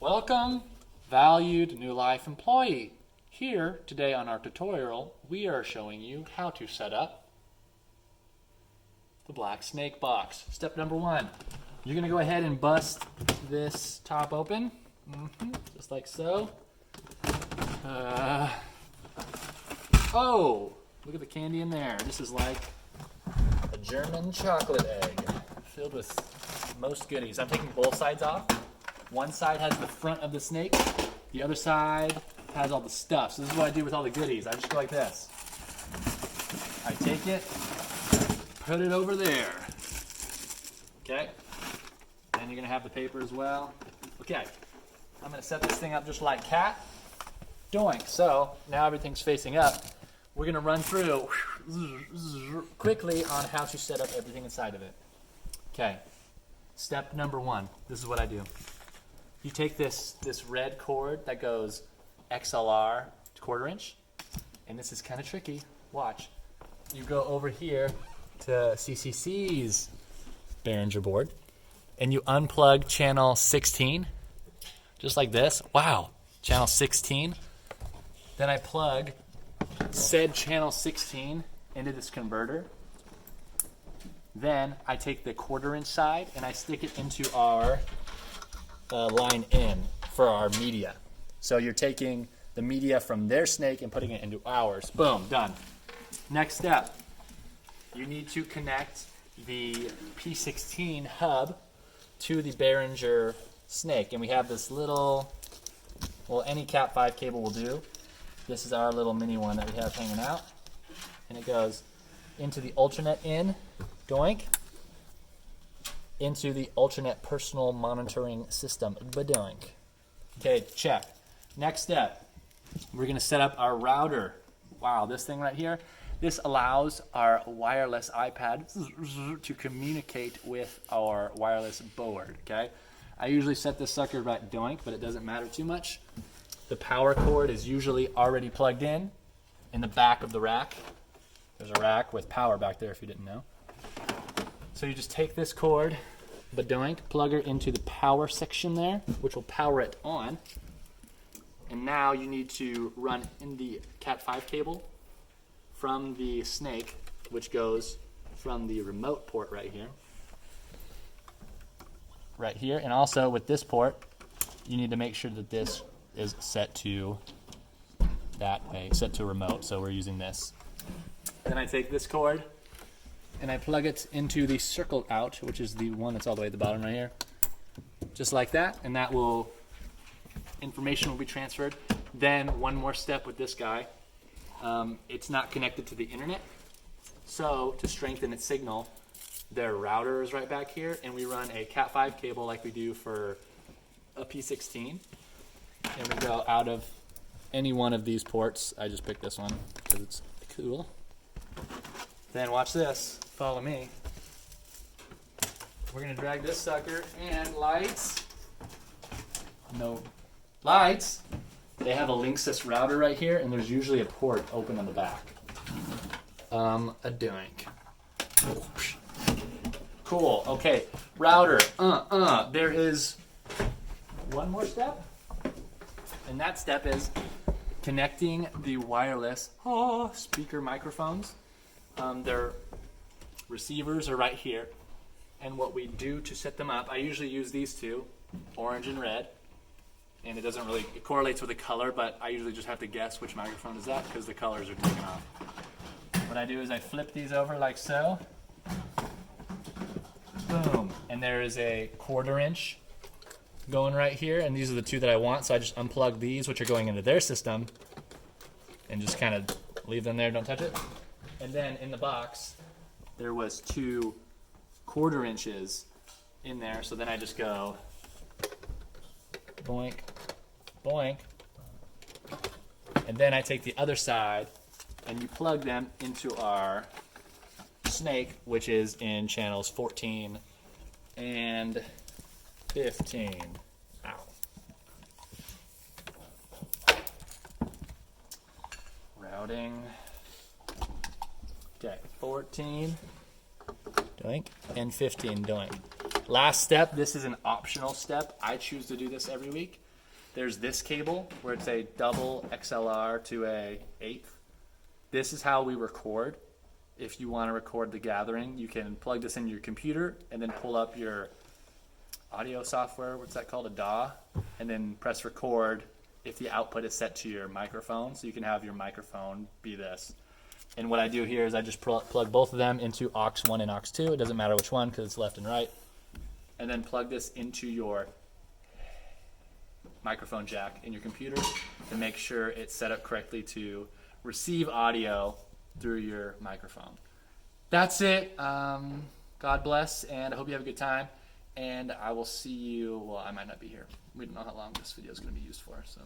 Welcome, valued New Life employee. Here today on our tutorial, we are showing you how to set up the black snake box. Step number one, you're gonna go ahead and bust this top open, just like so. Oh, look at the candy in there. This is like a German chocolate egg filled with most goodies. I'm taking both sides off. One side has the front of the snake, the other side has all the stuff. So this is what I do with all the goodies. I just go like this. I take it, put it over there. Okay? And you're gonna have the paper as well. Okay, I'm gonna set this thing up just like cat. Doink. So now everything's facing up. We're gonna run through quickly on how to set up everything inside of it. Okay, step number one. This is what I do. You take this red cord that goes XLR to 1/4 inch, and this is kind of tricky. Watch. You go over here to CCC's Behringer board, and you unplug channel 16, just like this. Wow, channel 16. Then I plug said channel 16 into this converter. Then I take the 1/4 inch side and I stick it into our line in for our media. So you're taking the media from their snake and putting it into ours. Boom, done. Next step, you need to connect the P16 hub to the Behringer snake. And we have this little, well, any Cat 5 cable will do. This is our little mini one that we have hanging out. And it goes into the Ultranet in, doink, into the Ultranet personal monitoring system, badoink. Okay, check. Next step, we're gonna set up our router. Wow, this thing right here, this allows our wireless iPad to communicate with our wireless board, okay? I usually set this sucker right doink, but it doesn't matter too much. The power cord is usually already plugged in the back of the rack. There's a rack with power back there if you didn't know. So you just take this cord, badoink, plug her into the power section there, which will power it on. And now you need to run in the Cat 5 cable from the snake, which goes from the remote port right here. Right here, and also with this port, you need to make sure that this is set to that way, set to remote, so we're using this. Then I take this cord and I plug it into the circle out, which is the one that's all the way at the bottom right here. Just like that, and that will, information will be transferred. Then one more step with this guy. It's not connected to the internet, so to strengthen its signal, their router is right back here, and we run a Cat 5 cable like we do for a P16. And we go out of any one of these ports. I just picked this one because it's cool. Then watch this. Follow me. We're going to drag this sucker, and lights. No lights. They have a Linksys router right here, and there's usually a port open on the back. A doink. Cool. Okay. Router. There is one more step. And that step is connecting the wireless speaker microphones. Their receivers are right here. And what we do to set them up, I usually use these two, orange and red. And it correlates with the color, but I usually just have to guess which microphone is that because the colors are taken off. What I do is I flip these over like so. Boom. And there is a 1/4 inch going right here, and these are the two that I want, so I just unplug these, which are going into their system, and just kind of leave them there, don't touch it. And then in the box, there was two 1/4 inches in there, so then I just go boink, boink, and then I take the other side, and you plug them into our snake, which is in channels 14 and 15. Ow. Routing. Okay, 14, doink, and 15, doink. Last step, this is an optional step. I choose to do this every week. there's this cable where it's a double XLR to a eighth. This is how we record. If you want to record the gathering, you can plug this in your computer and then pull up your audio software, what's that called, a DAW, and then press record if the output is set to your microphone. So you can have your microphone be this. And what I do here is I just plug both of them into aux 1 and aux 2. It doesn't matter which one because it's left and right. And then plug this into your microphone jack in your computer to make sure it's set up correctly to receive audio through your microphone. That's it. God bless, and I hope you have a good time. And I will see you, well, I might not be here. We don't know how long this video is going to be used for, so.